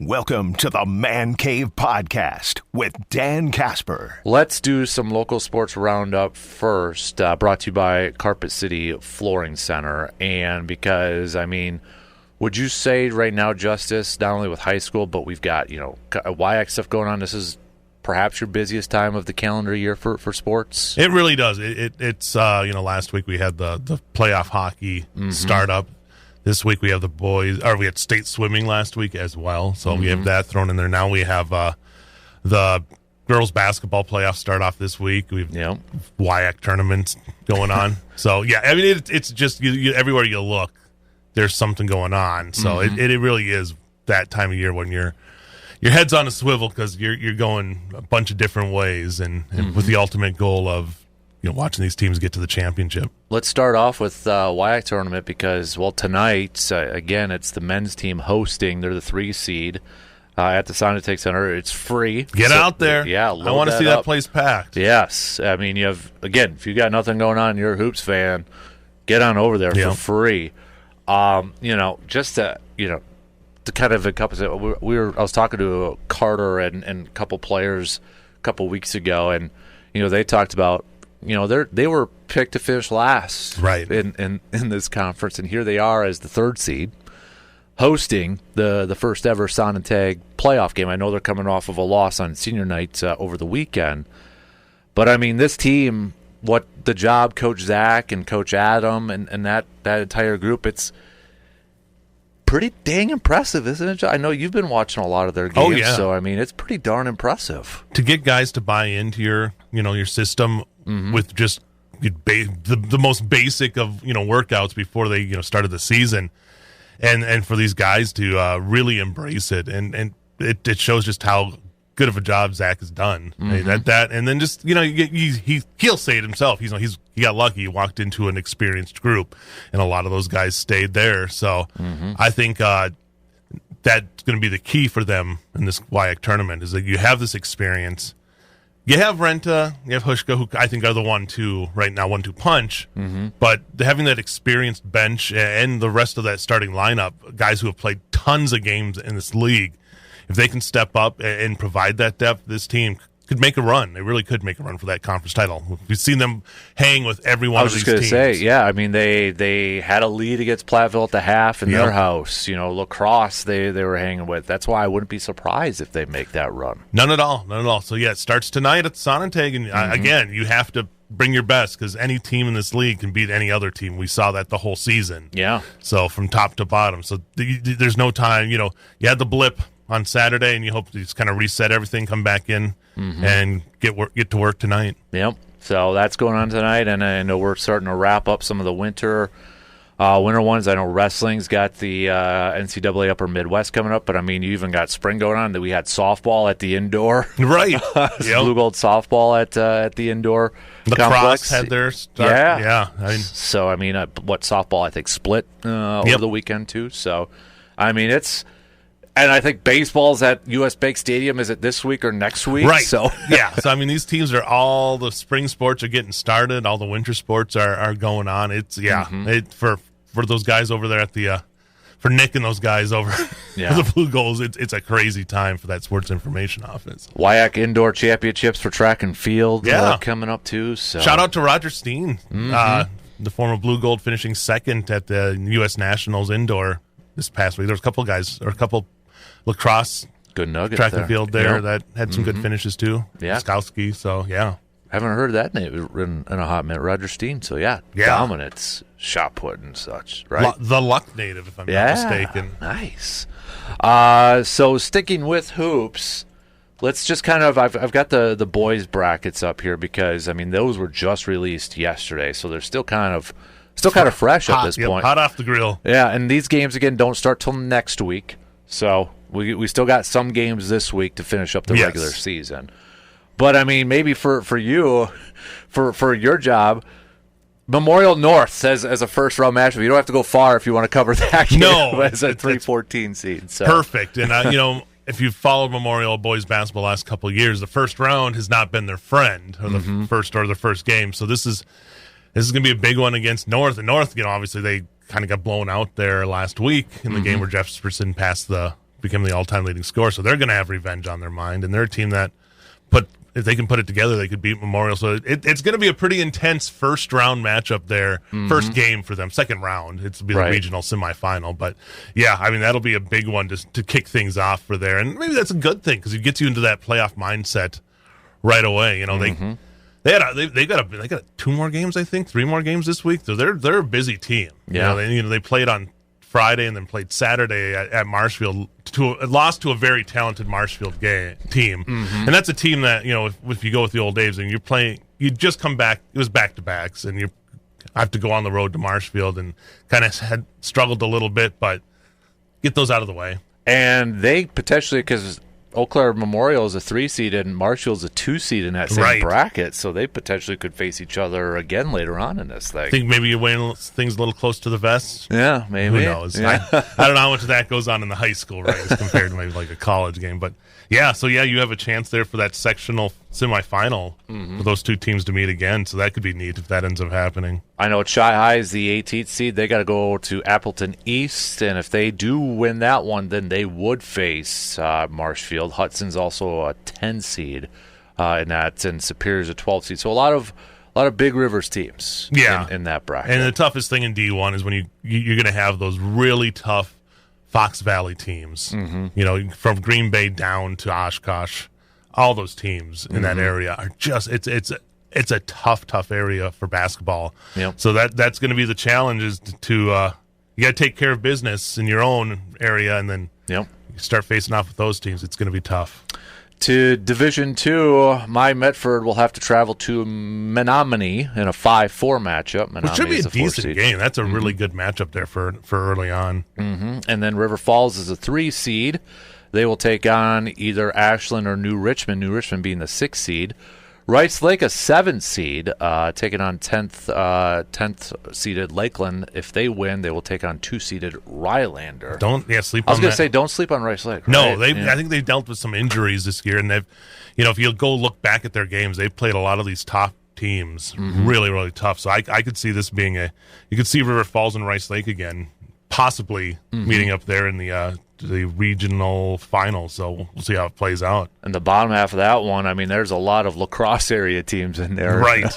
Welcome to the Man Cave Podcast with Dan Casper. Let's do some local sports roundup first, brought to you by Carpet City Flooring Center. And because, would you say right now, Justus, not only with high school, but we've got, WEAU stuff going on, this is perhaps your busiest time of the calendar year for sports? It really does. It's last week we had the playoff hockey startup. This week we have we had state swimming last week as well, so we have that thrown in there. Now we have the girls basketball playoffs start off this week. We have WEAU tournaments going on. So it's just you everywhere you look, there's something going on. So it really is that time of year when your head's on a swivel because you're going a bunch of different ways and with the ultimate goal of watching these teams get to the championship. Let's start off with WEAU tournament because, tonight, again, it's the men's team hosting. They're the 3 seed at the Sonotech Center. It's free. Get out there. Yeah, I want to see that place packed. Yes. You have, again, if you got nothing going on and you're a Hoops fan, get on over there for free. Just to kind of encompass it, I was talking to Carter and a couple players a couple weeks ago, and, they talked about, they were picked to finish last in this conference, and here they are as the 3rd seed hosting the first ever Sonotag playoff game. I know they're coming off of a loss on senior night over the weekend, but this team, what the job Coach Zach and Coach Adam and that entire group, it's pretty dang impressive, isn't it? I know you've been watching a lot of their games, so it's pretty darn impressive to get guys to buy into your system. With just the most basic of workouts before they started the season, and for these guys to really embrace it, and it shows just how good of a job Zach has done. That and then just he'll say it himself. He got lucky. He walked into an experienced group, and a lot of those guys stayed there. So I think that's going to be the key for them in this WEAU tournament is that you have this experience. You have Renta, you have Hushka, who I think are the 1-2 right now, 1-2 punch. But having that experienced bench and the rest of that starting lineup, guys who have played tons of games in this league, if they can step up and provide that depth, this team could make a run. They really could make a run for that conference title. We've seen them hang with every one of these teams. I was just going to say, they had a lead against Platteville at the half in their house. Lacrosse they were hanging with. That's why I wouldn't be surprised if they make that run. None at all. So, it starts tonight at Sonotag. And, again, you have to bring your best because any team in this league can beat any other team. We saw that the whole season. Yeah. So, from top to bottom. So, there's no time. You had the blip on Saturday, and you hope to just kind of reset everything, come back in, and get to work tonight. Yep. So that's going on tonight, and I know we're starting to wrap up some of the winter ones. I know wrestling's got the NCAA Upper Midwest coming up, but you even got spring going on. That we had softball at the indoor, right? Blue Gold softball at the indoor complex had their start. Yeah. What softball? I think split over the weekend too. So, it's. And I think baseball's at U.S. Bank Stadium. Is it this week or next week? Right. So these teams are all the spring sports are getting started. All the winter sports are going on. It's for those guys over there at the for Nick and those guys over for the Blue Goals. It's a crazy time for that sports information office. WEAU Indoor Championships for track and field coming up too. So shout out to Roger Steen, the former Blue Gold, finishing second at the U.S. Nationals indoor this past week. There was a couple lacrosse good nugget track and field there that had some good finishes too. Skowski, so haven't heard that name in a hot minute. Roger Steen, so dominance, shot put and such, right? The Luck native, if I'm not mistaken. Nice. So sticking with hoops, let's just kind of I've got the boys brackets up here because those were just released yesterday, so they're still kind of fresh at this point. Hot off the grill. Yeah, and these games again don't start till next week. So we still got some games this week to finish up the regular season. But maybe for you, for your job, Memorial North as a first round matchup. You don't have to go far if you want to cover that game as a 3-14 seed. So. Perfect. And if you've followed Memorial boys basketball the last couple of years, the first round has not been their friend or the first game. So this is going to be a big one against North. And North, obviously they kind of got blown out there last week in the game where Jefferson passed the became the all-time leading scorer. So they're going to have revenge on their mind, and they're a team that if they can put it together, they could beat Memorial. So it's going to be a pretty intense first-round matchup there. First game for them. Second round, it's be the regional semifinal. But, yeah, I mean, that'll be a big one to kick things off for there. And maybe that's a good thing because it gets you into that playoff mindset right away. You know, they got 2 more games, I think, 3 more games this week. So they're a busy team. Yeah. They played on Friday and then played Saturday at Marshfield lost to a very talented Marshfield team. And that's a team that, if you go with the old days and you just come back, it was back-to-backs, and you have to go on the road to Marshfield and kind of had struggled a little bit, but get those out of the way. And they potentially, because Eau Claire Memorial is a 3 seed and Marshfield's a 2 seed in that same bracket, so they potentially could face each other again later on in this thing. I think maybe you win things a little close to the vest. Yeah, maybe. Who knows? Yeah. I don't know how much of that goes on in the high school ranks compared to maybe like a college game. But, yeah, you have a chance there for that sectional semifinal for those 2 teams to meet again, so that could be neat if that ends up happening. I know Chi High is the 18th seed. They got to go to Appleton East, and if they do win that one, then they would face Marshfield. Hudson's also a 10 seed in that, and Superior's a 12 seed. So a lot of Big Rivers teams in that bracket. And the toughest thing in D1 is when you're going to have those really tough Fox Valley teams, from Green Bay down to Oshkosh. All those teams in that area are just it's a tough area for basketball. Yep. So that's going to be the challenge is to you got to take care of business in your own area, and then you start facing off with those teams. It's going to be tough. To Division II, my Medford will have to travel to Menominee in a 5-4 matchup. Which should be a decent game. That's a really good matchup there for early on. And then River Falls is a 3 seed. They will take on either Ashland or New Richmond being the 6th seed. Rice Lake, a 7th seed, taking on 10th seeded Lakeland. If they win, they will take on 2-seeded Rylander. Sleep on that. I was going to say, don't sleep on Rice Lake. Right? No, I think they've dealt with some injuries this year, and they've, if you go look back at their games, they've played a lot of these top teams, really, really tough. So I could see this being you could see River Falls and Rice Lake again, possibly meeting up there in the regional final, so we'll see how it plays out. And the bottom half of that one, I mean, there's a lot of lacrosse area teams in there. Right.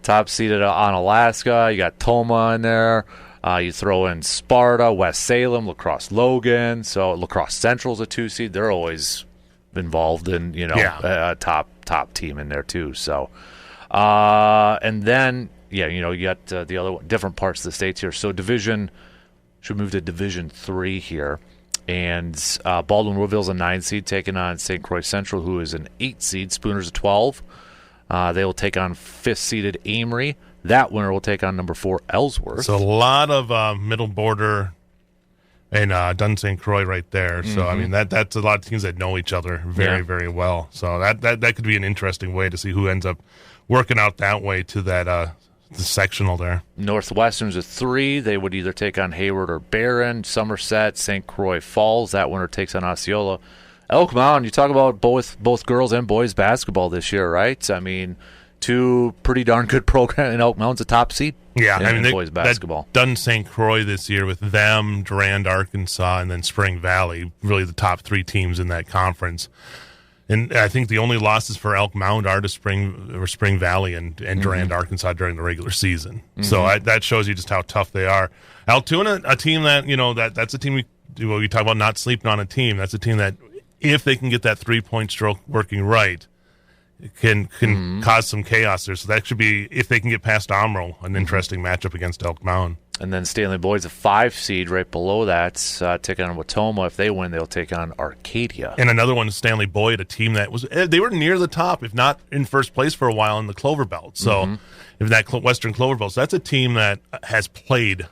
Top seeded on Alaska, you got Toma in there. You throw in Sparta, West Salem, Lacrosse Logan. So Lacrosse Central's a 2 seed. They're always involved in, a top team in there too. So, and then, you got the other different parts of the states here. So should move to Division III here. And Baldwin Woodville's a 9 seed, taking on St. Croix Central, who is an 8 seed. Spooner's a 12. They will take on 5th seeded Amory. That winner will take on number 4 Ellsworth. So a lot of middle border and Dun St. Croix right there. So I mean that's a lot of teams that know each other very very well. So that could be an interesting way to see who ends up working out that way to that. The sectional there. Northwestern's a 3. They would either take on Hayward or Barron. Somerset, St. Croix Falls. That winner takes on Osceola. Elk Mound, you talk about both girls and boys basketball this year, right? I mean, 2 pretty darn good programs, and Elk Mound's a top seed. Yeah, in boys basketball. Done St. Croix this year with them, Durand, Arkansas, and then Spring Valley, really the top 3 teams in that conference. And I think the only losses for Elk Mound are to Spring Valley and Durand, Arkansas during the regular season. So that shows you just how tough they are. Altoona, a team that, that's a team we talk about not sleeping on a team. That's a team that if they can get that 3-point stroke working right, it can cause some chaos there. So that should be, if they can get past Omro, an interesting matchup against Elk Mound. And then Stanley Boyd's a 5 seed right below that, taking on Watoma. If they win, they'll take on Arcadia. And another one is Stanley Boyd, a team that they were near the top, if not in first place for a while in the Clover Belt. So if that Western Clover Belt, so that's a team that has played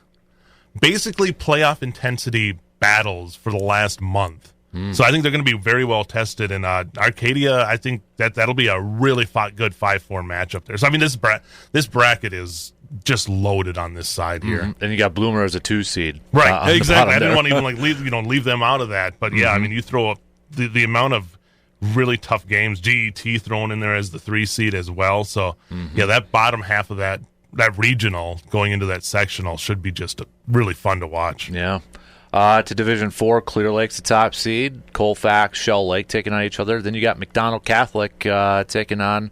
basically playoff intensity battles for the last month. So I think they're going to be very well tested. And Arcadia, I think that'll be a really good 5-4 matchup there. So I mean, this bracket is just loaded on this side here. And you got Bloomer as a 2 seed. Right, exactly. I didn't want to even leave them out of that. But yeah, I mean, you throw up the amount of really tough games, GET thrown in there as the 3 seed as well. So yeah, that bottom half of that regional going into that sectional should be just really fun to watch. Yeah. To Division 4, Clear Lake's the top seed. Colfax, Shell Lake taking on each other. Then you got McDonald Catholic taking on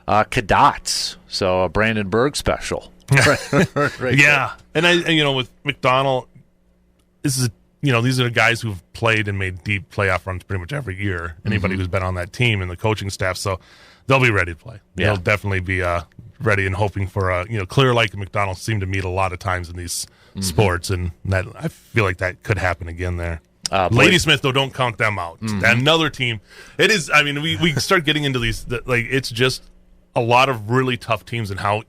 Cadets. So a Brandon Berg special. Right yeah. And with McDonald, these are the guys who've played and made deep playoff runs pretty much every year. Anybody who's been on that team and the coaching staff, so they'll be ready to play. Yeah. They'll definitely be ready and hoping for Clear Lake and McDonald seem to meet a lot of times in these sports, and that I feel like that could happen again there. Ladysmith, though, don't count them out. Another team. It is. I mean, we start getting into these. It's just a lot of really tough teams and how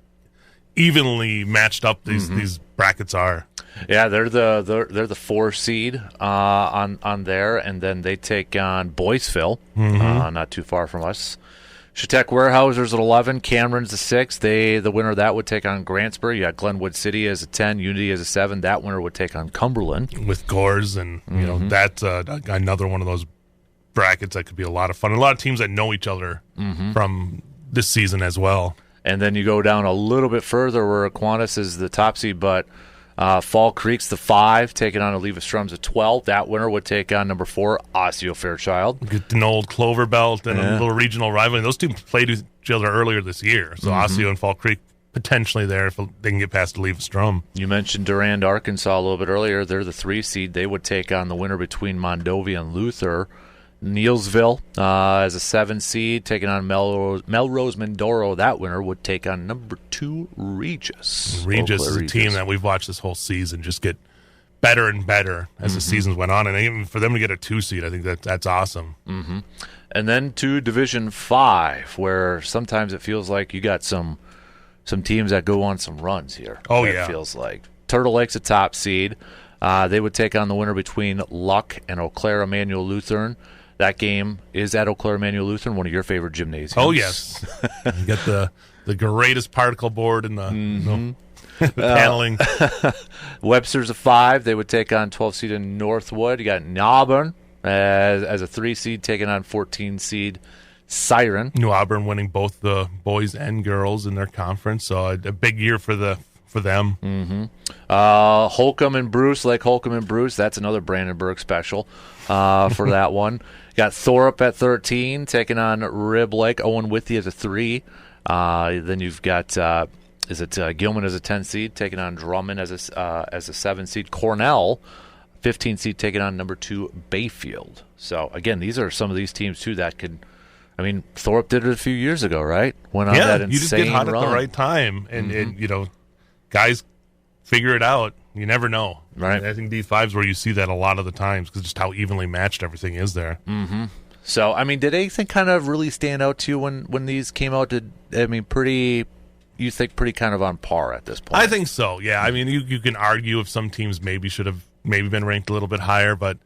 evenly matched up these brackets are. Yeah, they're the 4 seed on there, and then they take on Boyceville, not too far from us. Chautauqua Warehouser's at 11. Cameron's the 6. The winner of that would take on Grantsbury. You got Glenwood City as a 10. Unity as a 7. That winner would take on Cumberland. With Gores, and that's another one of those brackets that could be a lot of fun. A lot of teams that know each other from this season as well. And then you go down a little bit further where Aquinas is the top seed, but Fall Creek's the 5, taking on Oliva Strum's a 12. That winner would take on number 4, Osseo Fairchild. Get an old Clover Belt and a little regional rivalry. Those two played each other earlier this year, so Osseo and Fall Creek potentially there if they can get past Oliva Strum. You mentioned Durand, Arkansas a little bit earlier. They're the 3 seed. They would take on the winner between Mondovi and Luther. Neilsville as a 7 seed, taking on Melrose Mindoro. That winner would take on number 2, Regis. Regis is a team that we've watched this whole season just get better and better as the seasons went on, and even for them to get a 2 seed, I think that's awesome. And then to Division 5, where sometimes it feels like you got some teams that go on some runs here. It feels like Turtle Lake's a top seed. They would take on the winner between Luck and Eau Claire Emmanuel Lutheran. That game is at Eau Claire Emmanuel Lutheran, one of your favorite gymnasiums. Oh, yes. You get the greatest particle board in the paneling. Webster's a 5. They would take on 12 seed in Northwood. You got New Auburn as a 3 seed, taking on 14 seed Siren. New Auburn winning both the boys and girls in their conference, so a big year for them. Holcomb and Bruce, Lake Holcomb and Bruce. That's another Brandenburg special for that one. Got Thorup at 13, taking on Rib Lake. Owen Withy as a 3. Then you've got Gilman as a 10 seed, taking on Drummond as a 7 seed. Cornell, 15 seed, taking on number 2 Bayfield. So again, these are some of these teams too that could. I mean, Thorup did it a few years ago, right? Went on that insane run. You just get hot at the right time, and guys figure it out. You never know. Right. And I think D5 is where you see that a lot of the times because just how evenly matched everything is there. So, I mean, did anything kind of really stand out to you when these came out? Pretty kind of on par at this point? I think so, yeah. I mean, you can argue if some teams should have been ranked a little bit higher, but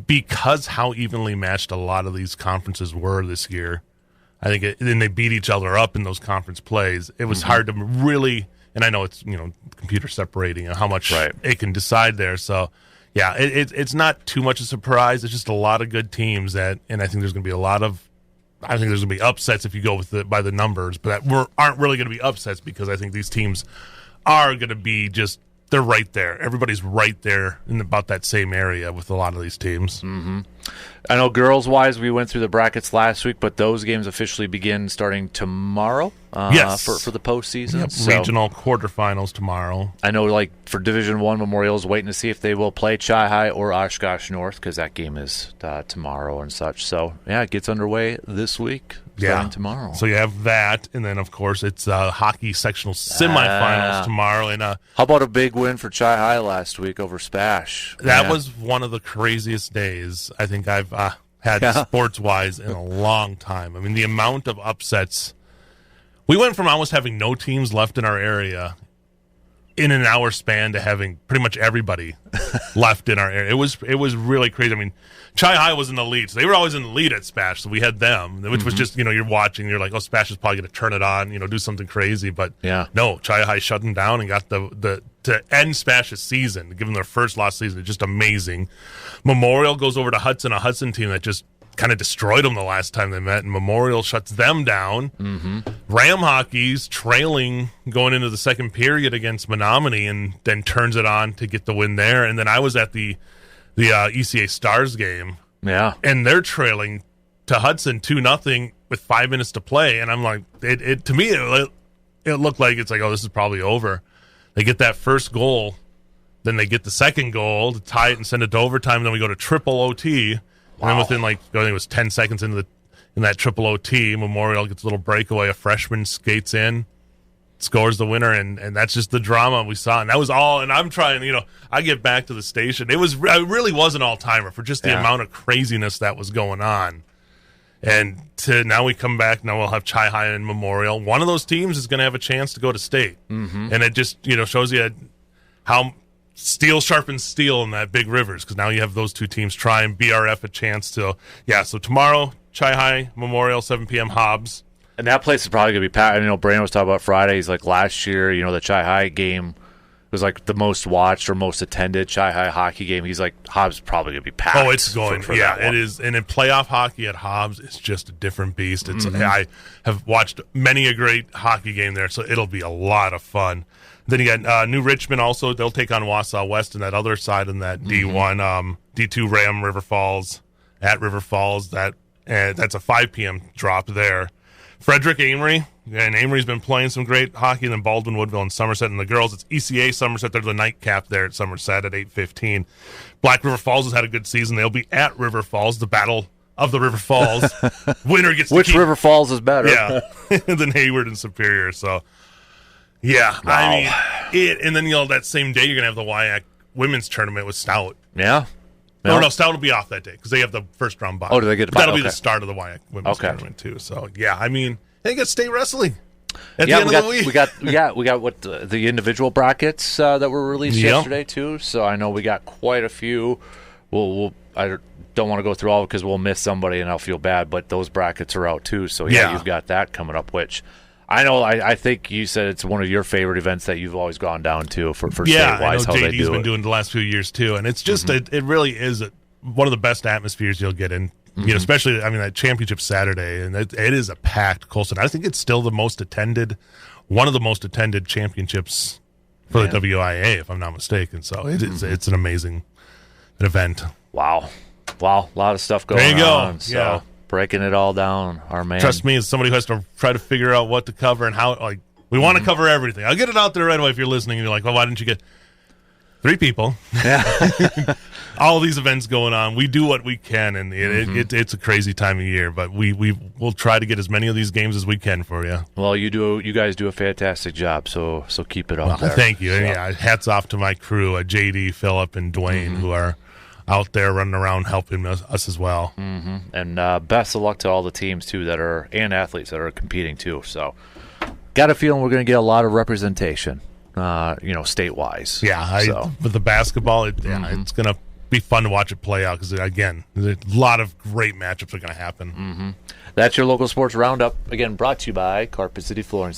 because how evenly matched a lot of these conferences were this year, I think then they beat each other up in those conference plays. It was hard to really... And I know it's computer separating and how much it can decide there. So, yeah, it's not too much a surprise. It's just a lot of good teams and I think there's going to be there's going to be upsets if you go by the numbers, but that aren't really going to be upsets because I think these teams are going to be they're right there. Everybody's right there in about that same area with a lot of these teams. I know girls-wise, we went through the brackets last week, but those games officially begin starting tomorrow for the postseason. Yep, so, regional quarterfinals tomorrow. I know, for Division I, Memorial's waiting to see if they will play Chi-Hi or Oshkosh North because that game is tomorrow and such. So, yeah, it gets underway this week. Starting tomorrow. So you have that, and then, of course, it's hockey sectional semifinals tomorrow. And how about a big win for Chi-Hi last week over Spash? That was one of the craziest days I think I've had sports-wise in a long time. I mean, the amount of upsets. We went from almost having no teams left in our area in an hour span to having pretty much everybody left in our area. It was really crazy. I mean, Chi-Hi was in the lead. So they were always in the lead at Spash, so we had them, which was just, you're watching, you're like, oh, Spash is probably going to turn it on, do something crazy. But no, Chi-Hi shut them down and got the to end Spash's season, give them their first lost season. It's just amazing. Memorial goes over to Hudson, a Hudson team that just kind of destroyed them the last time they met, and Memorial shuts them down. Ram Hockey's trailing going into the second period against Menominee and then turns it on to get the win there. And then I was at the the ECA Stars game. Yeah. And they're trailing to Hudson 2-0 with 5 minutes to play. And I'm like, to me, it looked like it's like, oh, this is probably over. They get that first goal. Then they get the second goal to tie it and send it to overtime. And then we go to triple OT. Wow. And then within, I think it was 10 seconds in that triple OT, Memorial gets a little breakaway. A freshman skates in, scores the winner, and that's just the drama we saw. And that was all. And I'm trying, I get back to the station. It really was an all-timer for just the amount of craziness that was going on. And now we come back. Now we'll have Chi High and Memorial. One of those teams is going to have a chance to go to state. Mm-hmm. And it just, shows you how steel sharpens steel in that Big Rivers, because now you have those two teams trying BRF a chance to. Yeah, so tomorrow, Chi High, Memorial, 7 p.m. Hobbs. And that place is probably going to be packed. Brandon was talking about Fridays, like last year, the Chi High game was like the most watched or most attended Chi High hockey game. He's like, Hobbs is probably going to be packed. Oh, it's going. It is. And in playoff hockey at Hobbs, it's just a different beast. It's I have watched many a great hockey game there, so it'll be a lot of fun. Then you got New Richmond also. They'll take on Wausau West on that other side in that D1. D2 Ram River Falls at River Falls. That's a 5 p.m. drop there. Frederick Amory, and Amory's been playing some great hockey. And then Baldwin, Woodville, and Somerset. And the girls, it's ECA Somerset. They're the nightcap there at Somerset at 8:15. Black River Falls has had a good season. They'll be at River Falls, the battle of the River Falls. Winner gets Which River Falls is better? Yeah, than Hayward and Superior. So, yeah. Wow. And then, that same day, you're going to have the WEAU women's tournament with Stout. Yeah. No, Stout will be off that day because they have the first round bye. Oh, do they get? That'll be the start of the WEAU women's tournament too. So yeah, they got state wrestling at the end of the week. We got what the individual brackets that were released yesterday too. So I know we got quite a few. I don't want to go through all because we'll miss somebody and I'll feel bad. But those brackets are out too. So you've got that coming up, which. I know. I think you said it's one of your favorite events that you've always gone down to for state-wise. I know JD's been doing the last few years too, and it's just it really is one of the best atmospheres you'll get in. Especially that championship Saturday, and it is a packed Colson. I think it's still one of the most attended championships for the WIA, if I'm not mistaken. So it's an amazing event. Wow, a lot of stuff going on. There you go. So. Breaking it all down, our man. Trust me, as somebody who has to try to figure out what to cover and how, we want to cover everything. I'll get it out there right away if you're listening and you're like, well, why didn't you get 3 people? Yeah. All these events going on. We do what we can, and it's a crazy time of year, but we'll try to get as many of these games as we can for you. Well, you guys do a fantastic job, so keep it up there. Thank you. So. Yeah, hats off to my crew, JD, Phillip, and Dwayne, who are out there running around helping us as well. And best of luck to all the teams too and athletes that are competing too. So got a feeling we're going to get a lot of representation state-wise. Yeah, with the basketball it's going to be fun to watch it play out because again a lot of great matchups are going to happen. That's your local sports roundup, again brought to you by Carpet City Flooring.